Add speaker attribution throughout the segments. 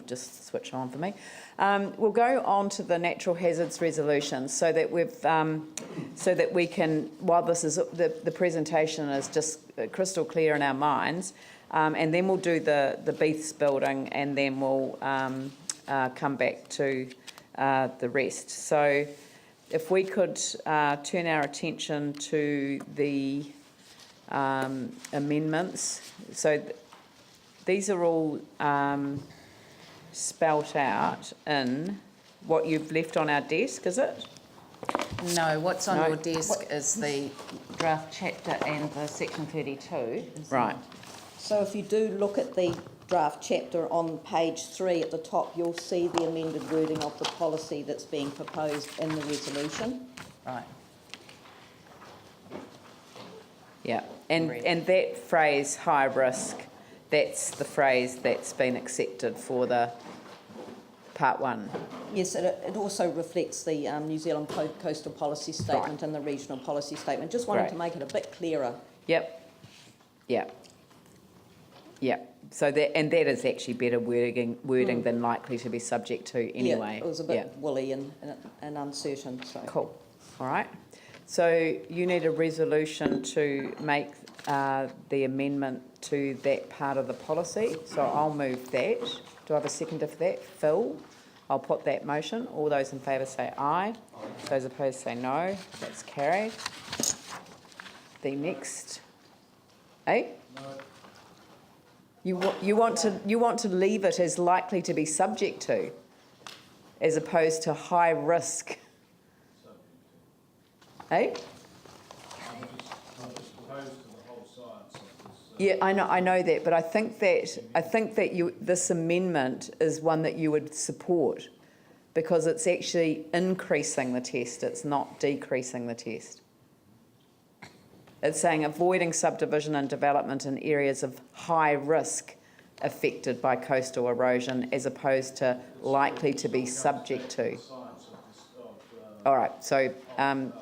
Speaker 1: just switch on for me. We'll go on to the natural hazards resolution so that we can, while this is the presentation is just crystal clear in our minds, and then we'll do the Beaths building, and then we'll come back to the rest. So if we could turn our attention to the amendments. So these are all spelt out in what you've left on our desk, is it?
Speaker 2: No, what's on your desk is the draft chapter and the section 32.
Speaker 1: Right.
Speaker 3: So if you do look at the draft chapter on page 3 at the top, you'll see the amended wording of the policy that's being proposed in the resolution.
Speaker 2: Right.
Speaker 1: Yeah, and that phrase, high risk, that's the phrase that's been accepted for the part 1.
Speaker 3: Yes, it also reflects the New Zealand Coastal Policy Statement and the Regional Policy Statement. Just wanted to make it a bit clearer.
Speaker 1: Yep. So that is actually better wording than likely to be subject to anyway.
Speaker 3: Yeah, it was a bit woolly and uncertain. So.
Speaker 1: Cool. All right. So you need a resolution to make the amendment to that part of the policy. So I'll move that. Do I have a seconder for that? Phil? I'll put that motion. All those in favour say aye. Those opposed say no. That's carried. The next... No. You want to leave it as likely to be subject to, as opposed to high risk. Yeah, I know that, but I think that this amendment is one that you would support, because it's actually increasing the test. It's not decreasing the test. It's saying avoiding subdivision and development in areas of high risk affected by coastal erosion, as opposed to likely to be subject to. All right, so
Speaker 4: how you are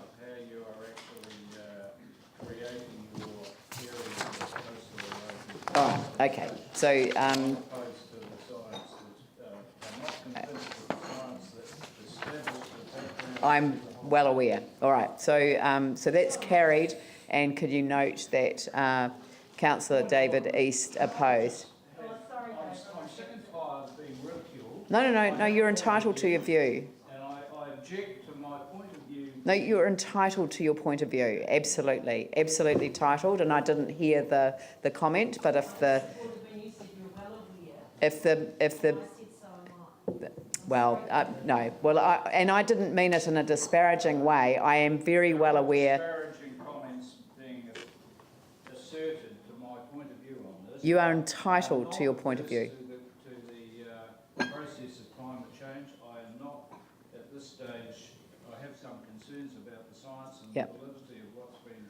Speaker 4: actually creating your areas of coastal erosion.
Speaker 1: Oh, okay. So
Speaker 4: opposed to the science I'm not convinced that the science that's established the background.
Speaker 1: I'm well aware. All right. So that's carried. And could you note that Councillor David East opposed?
Speaker 4: I'm sick and tired of being ridiculed.
Speaker 1: No. You're entitled to your view.
Speaker 4: And I object to my point of view.
Speaker 1: No, you're entitled to your point of view. Absolutely entitled. And I didn't hear the comment. But no. Well, I didn't mean it in a disparaging way. I am very well aware. You are entitled to your point of view.
Speaker 4: To the process of climate change, I am not, at this stage, I have some concerns about the science and the validity of what's been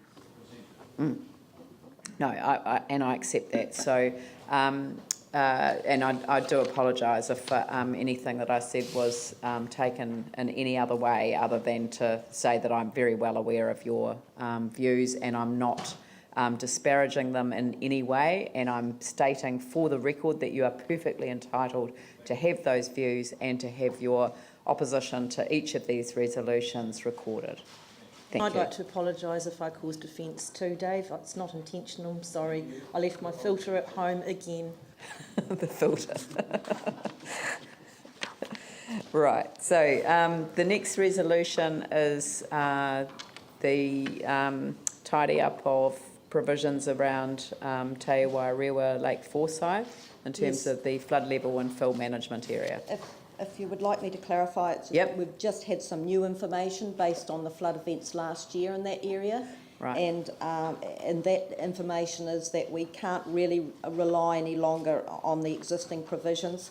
Speaker 4: presented.
Speaker 1: No, I accept that. So, and I do apologise if anything that I said was taken in any other way other than to say that I'm very well aware of your views, and I'm not disparaging them in any way, and I'm stating for the record that you are perfectly entitled to have those views and to have your opposition to each of these resolutions recorded.
Speaker 3: I'd like to apologise if I caused offence too, Dave. It's not intentional, I'm sorry. I left my filter at home again.
Speaker 1: The filter. Right, so the next resolution is the tidy up of provisions around Te Wairewa Lake Forsyth in terms of the flood level and fill management area.
Speaker 3: If you would like me to clarify it, we've just had some new information based on the flood events last year in that area.
Speaker 1: Right.
Speaker 3: And that information is that we can't really rely any longer on the existing provisions.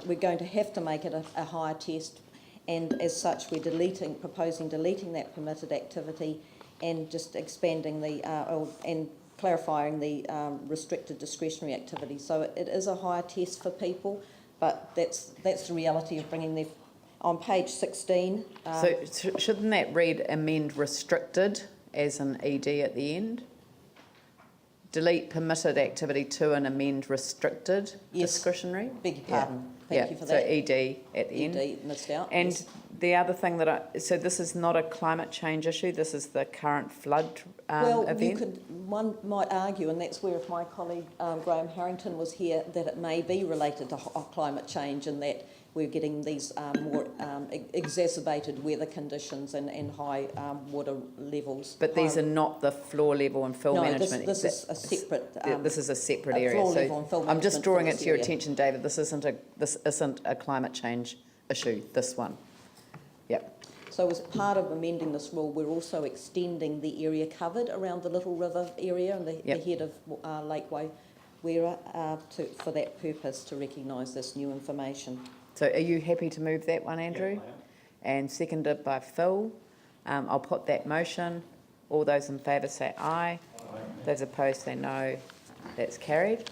Speaker 3: We're going to have to make it a higher test, and as such we're proposing deleting that permitted activity and just expanding and clarifying the restricted discretionary activity. So it is a higher test for people, but that's the reality of bringing them on page 16.
Speaker 1: So shouldn't that read amend restricted as an ED at the end? delete permitted activity 2 and amend restricted
Speaker 3: Yes.
Speaker 1: discretionary.
Speaker 3: Beg your pardon. Thank you for
Speaker 1: So
Speaker 3: that.
Speaker 1: ED at the end.
Speaker 3: ED missed out.
Speaker 1: And
Speaker 3: yes.
Speaker 1: the other thing so this is not a climate change issue, this is the current flood
Speaker 3: Well,
Speaker 1: event?
Speaker 3: one might argue, and that's where if my colleague Graham Harrington was here, that it may be related to climate change and that we're getting these more exacerbated weather conditions and high water levels.
Speaker 1: But these are not the floor level and fill management.
Speaker 3: This is a separate.
Speaker 1: This is a separate area.
Speaker 3: Floor level and fill
Speaker 1: I'm just
Speaker 3: management
Speaker 1: drawing
Speaker 3: for
Speaker 1: it
Speaker 3: this
Speaker 1: to your
Speaker 3: area.
Speaker 1: attention, David. This isn't a climate change issue. This one. Yep.
Speaker 3: So as part of amending this rule, we're also extending the area covered around the Little River area and the head of Lake Waiwera for that purpose, to recognise this new information.
Speaker 1: So are you happy to move that one, Andrew?
Speaker 4: Yeah,
Speaker 1: And seconded by Phil. I'll put that motion. All those in favour say aye.
Speaker 4: Aye.
Speaker 1: Those opposed say no. That's carried.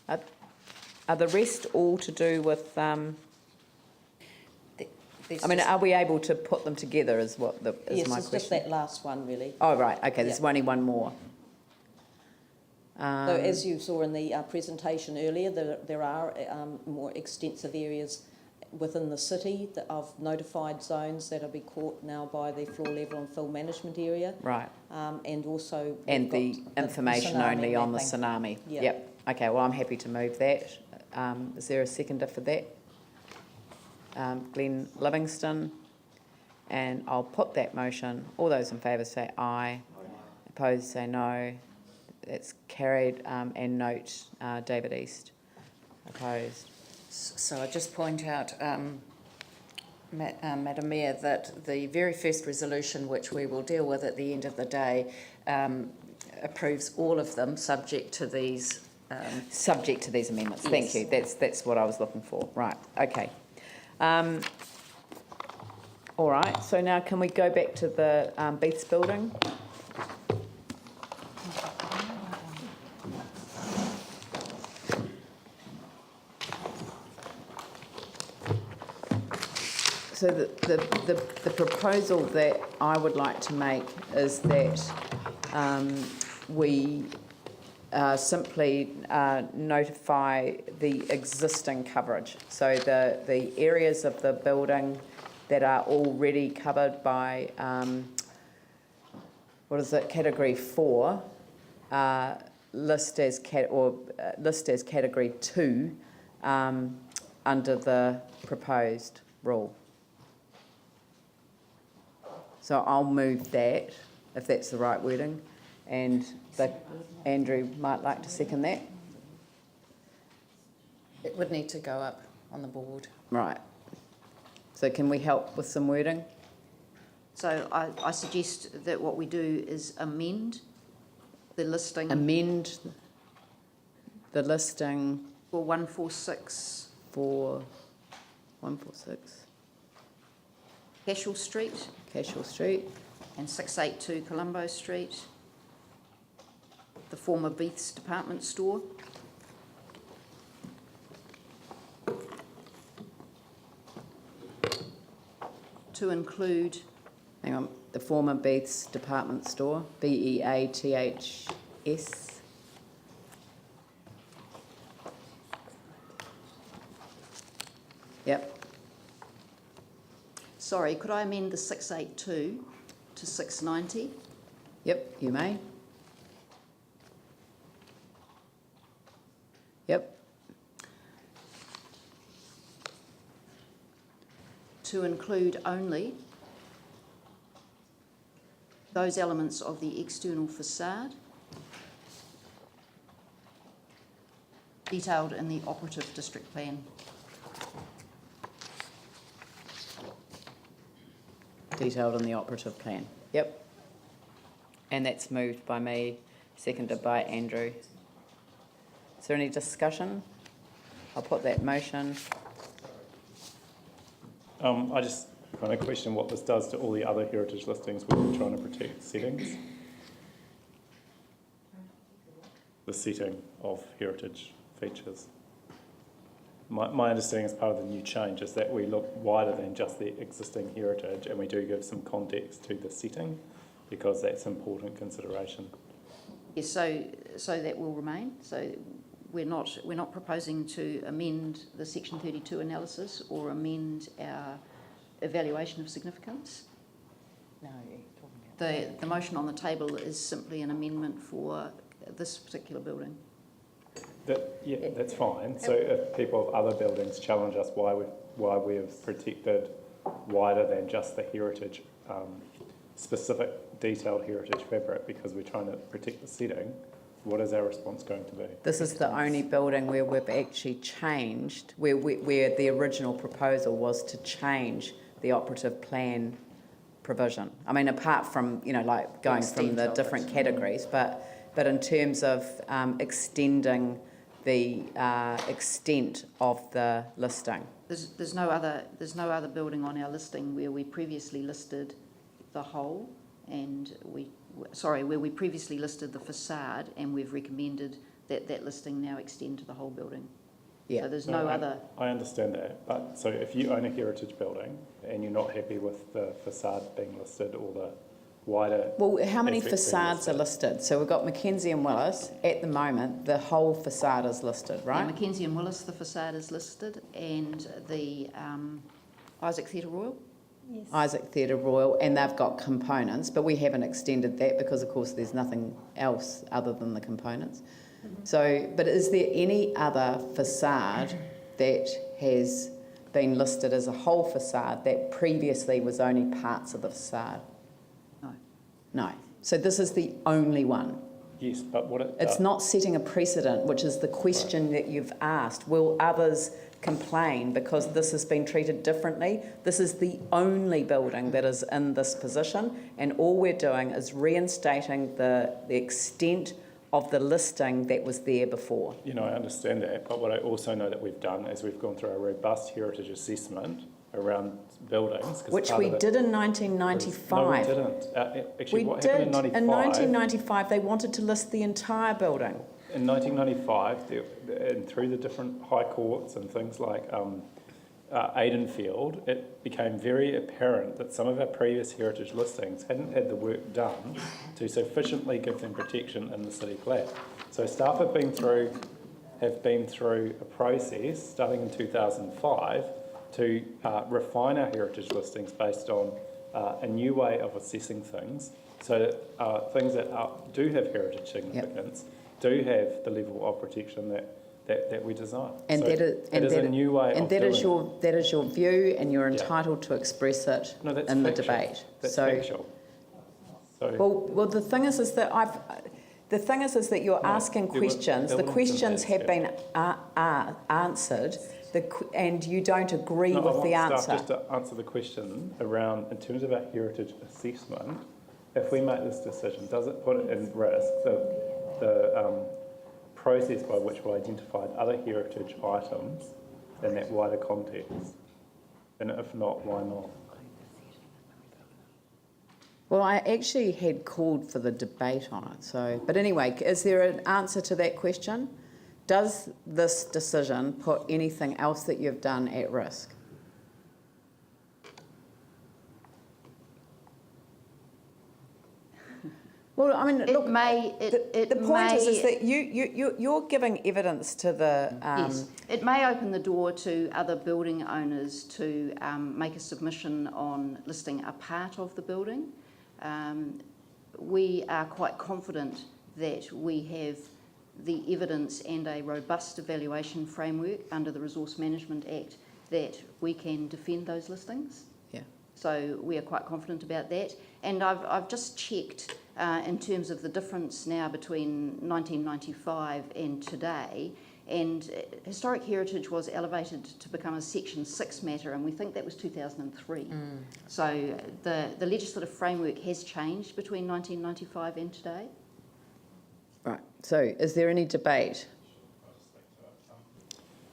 Speaker 1: Are the rest all to do with... I mean, are we able to put them together is what is
Speaker 3: Yes,
Speaker 1: my
Speaker 3: it's
Speaker 1: question.
Speaker 3: just that last one really.
Speaker 1: Oh, right. Okay, there's
Speaker 3: Yeah.
Speaker 1: only one more.
Speaker 3: So as you saw in the presentation earlier, there are more extensive areas within the city that I've notified zones that will be caught now by the floor level and fill management area.
Speaker 1: Right.
Speaker 3: And also...
Speaker 1: And
Speaker 3: we've
Speaker 1: the
Speaker 3: got
Speaker 1: information
Speaker 3: tsunami
Speaker 1: only on the
Speaker 3: mapping.
Speaker 1: tsunami.
Speaker 3: Yeah.
Speaker 1: Yep. Okay, well, I'm happy to move that. Is there a seconder for that? Glenn Livingston. And I'll put that motion. All those in favour say aye. Opposed say no. That's carried. And note David East. Opposed.
Speaker 2: So I just point out, Madam Mayor, that the very first resolution, which we will deal with at the end of the day, approves all of them subject to these.
Speaker 1: Subject to these amendments.
Speaker 2: Yes.
Speaker 1: Thank you. That's what I was looking for. Right. Okay. All right. So now can we go back to the Beaths building? So the proposal that I would like to make is that we simply notify the existing coverage. So the areas of the building that are already covered by, Category 4, list as Category 2 under the proposed rule. So I'll move that, if that's the right wording, and Andrew might like to second that.
Speaker 2: It would need to go up on the board.
Speaker 1: Right. So can we help with some wording?
Speaker 5: So I suggest that what we do is amend the listing
Speaker 1: Amend the listing
Speaker 5: for 146
Speaker 1: for 146
Speaker 5: Cashel Street
Speaker 1: Cashel Street,
Speaker 5: and 682 Colombo Street, the former Beaths department store, to include
Speaker 1: hang on, the former Beaths department store, BEATHS. Yep.
Speaker 5: sorry, could I amend the 682 to 690?
Speaker 1: Yep, you may. Yep.
Speaker 5: To include only those elements of the external facade detailed in the operative district plan.
Speaker 1: Detailed in the operative plan. Yep. And that's moved by me, seconded by Andrew. Is there any discussion? I'll put that motion.
Speaker 6: I just kind of question what this does to all the other heritage listings where we're trying to protect settings. The setting of heritage features. My understanding as part of the new change is that we look wider than just the existing heritage and we do give some context to the setting because that's important consideration.
Speaker 5: Yes, so that will remain. So we're not proposing to amend the Section 32 analysis or amend our evaluation of significance.
Speaker 2: No, you're talking about.
Speaker 5: The motion on the table is simply an amendment for this particular building.
Speaker 6: That's fine. So if people of other buildings challenge us why we have protected wider than just the heritage, specific detailed heritage fabric because we're trying to protect the setting, what is our response going to be?
Speaker 1: This is the only building where we've actually changed, where the original proposal was to change the operative plan provision. I mean, apart from, like going from the different categories, but in terms of extending the extent of the listing.
Speaker 5: There's no other building on our listing where we previously listed the whole, and where we previously listed the facade, and we've recommended that listing now extend to the whole building.
Speaker 1: Yeah.
Speaker 5: So there's no other.
Speaker 6: I understand that, but so if you own a heritage building and you're not happy with the facade being listed or the wider.
Speaker 1: Well, how many
Speaker 6: aspects being
Speaker 1: facades are listed? So we've got Mackenzie and Willis. At the moment, the whole facade is listed, right?
Speaker 5: Yeah, Mackenzie and Willis, the facade is listed, and the Isaac Theatre Royal.
Speaker 3: Yes.
Speaker 1: Isaac Theatre Royal, and they've got components, but we haven't extended that because, of course, there's nothing else other than the components. So, but is there any other facade that has been listed as a whole facade that previously was only parts of the facade?
Speaker 5: No.
Speaker 1: No. So this is the only one.
Speaker 6: Yes, but what
Speaker 1: It's not setting a precedent, which is the question that you've asked. Will others complain because this has been treated differently? This is the only building that is in this position, and all we're doing is reinstating the extent of the listing that was there before.
Speaker 6: I understand that, but what I also know that we've done is we've gone through a robust heritage assessment around buildings.
Speaker 1: Which we did in 1995.
Speaker 6: No, we didn't. Actually, what happened in 95?
Speaker 1: In 1995, they wanted to list the entire building.
Speaker 6: In 1995, and through the different high courts and things like Aidenfield, it became very apparent that some of our previous heritage listings hadn't had the work done to sufficiently give them protection in the city plan. So staff have been through a process starting in 2005 to refine our heritage listings based on a new way of assessing things, so that things that do have heritage significance do have the level of protection that we design.
Speaker 1: And
Speaker 6: so
Speaker 1: that is
Speaker 6: a new way
Speaker 1: and
Speaker 6: of
Speaker 1: that
Speaker 6: doing
Speaker 1: is that is your view, and you're entitled to express it
Speaker 6: No, that's
Speaker 1: in the
Speaker 6: factual.
Speaker 1: debate.
Speaker 6: That's
Speaker 1: so,
Speaker 6: factual. So,
Speaker 1: well, the thing is that you're asking questions. The questions have been answered, and you don't agree
Speaker 6: no,
Speaker 1: with the
Speaker 6: I want
Speaker 1: answer.
Speaker 6: staff just to answer the question around, in terms of our heritage assessment, if we make this decision, does it put it in risk the process by which we identified other heritage items in that wider context? And if not, why not?
Speaker 1: Well, I actually had called for the debate on it. So, but anyway, is there an answer to that question? Does this decision put anything else that you've done at risk? Well, I mean, look. The point is that you're giving evidence to the.
Speaker 5: Yes, it may open the door to other building owners to make a submission on listing a part of the building. We are quite confident that we have the evidence and a robust evaluation framework under the Resource Management Act that we can defend those listings.
Speaker 1: Yeah.
Speaker 5: So we are quite confident about that. And I've just checked in terms of the difference now between 1995 and today, and historic heritage was elevated to become a Section 6 matter, and we think that was 2003. So the legislative framework has changed between 1995 and today.
Speaker 1: Right. So, is there any debate?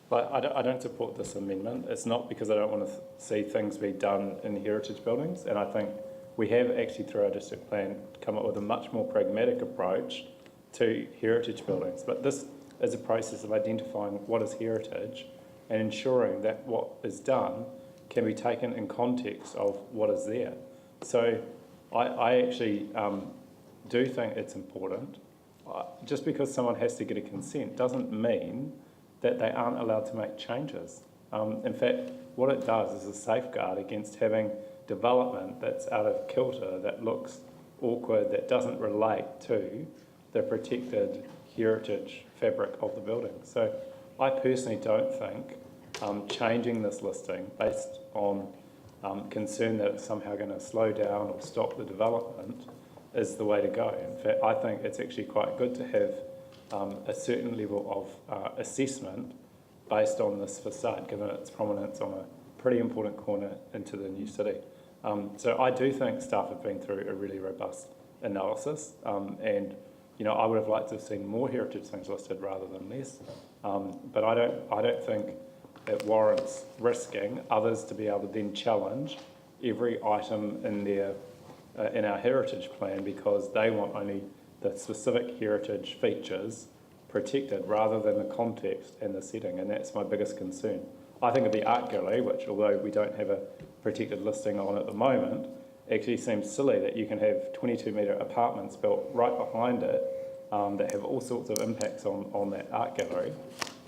Speaker 6: But I don't support this amendment. It's not because I don't want to see things be done in heritage buildings, and I think we have actually, through our district plan, come up with a much more pragmatic approach to heritage buildings. But this is a process of identifying what is heritage and ensuring that what is done can be taken in context of what is there. So I actually do think it's important. Just because someone has to get a consent doesn't mean that they aren't allowed to make changes. In fact, what it does is a safeguard against having development that's out of kilter, that looks awkward, that doesn't relate to the protected heritage fabric of the building. So I personally don't think changing this listing based on concern that it's somehow going to slow down or stop the development is the way to go. In fact, I think it's actually quite good to have a certain level of assessment based on this facade, given its prominence on a pretty important corner into the new city. So I do think staff have been through a really robust analysis, and I would have liked to have seen more heritage things listed rather than less. But I don't think it warrants risking others to be able to then challenge every item in our heritage plan because they want only the specific heritage features protected rather than the context and the setting, and that's my biggest concern. I think of the art gallery, which although we don't have a protected listing on at the moment, actually seems silly that you can have 22-metre apartments built right behind it that have all sorts of impacts on that art gallery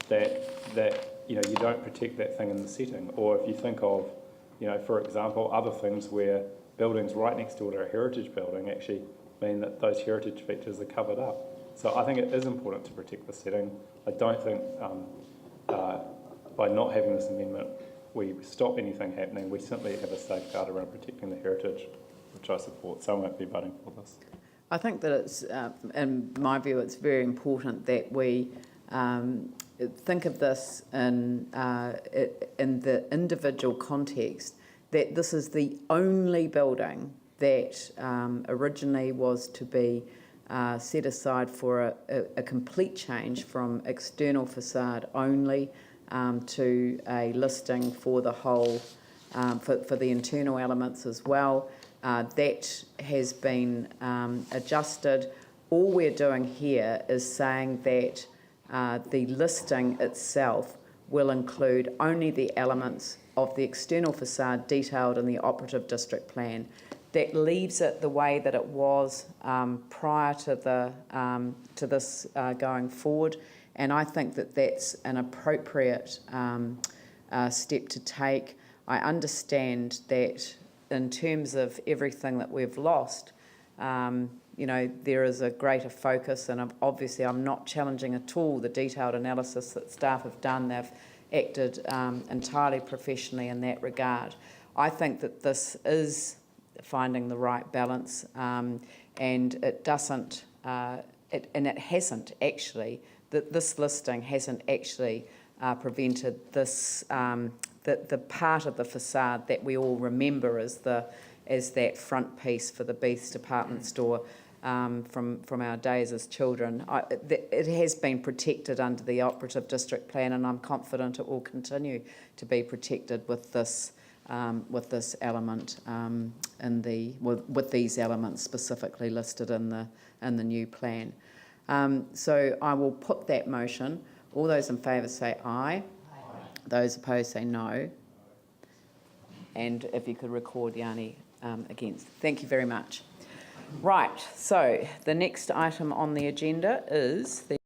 Speaker 6: that you don't protect that thing in the setting. Or if you think of, for example, other things where buildings right next door to a heritage building actually mean that those heritage features are covered up. So I think it is important to protect the setting. I don't think by not having this amendment we stop anything happening. We simply have a safeguard around protecting the heritage, which I support. So I won't be voting for this.
Speaker 1: I think that it's, in my view, it's very important that we think of this in the individual context, that this is the only building that originally was to be set aside for a complete change from external facade only to a listing for the whole, for the internal elements as well. That has been adjusted. All we're doing here is saying that the listing itself will include only the elements of the external facade detailed in the operative district plan. That leaves it the way that it was prior to this going forward, and I think that that's an appropriate step to take. I understand that in terms of everything that we've lost, there is a greater focus, and obviously I'm not challenging at all the detailed analysis that staff have done. They've acted entirely professionally in that regard. I think that this is finding the right balance, and it doesn't, it hasn't actually, that this listing hasn't actually prevented this, the part of the facade that we all remember as that front piece for the Beaths department store from our days as children. It has been protected under the operative district plan, and I'm confident it will continue to be protected with this element with these elements specifically listed in the new plan. So I will put that motion. All those in favour say aye. Those opposed say no. And if you could record Yanni against. Thank you very much. Right, so the next item on the agenda is the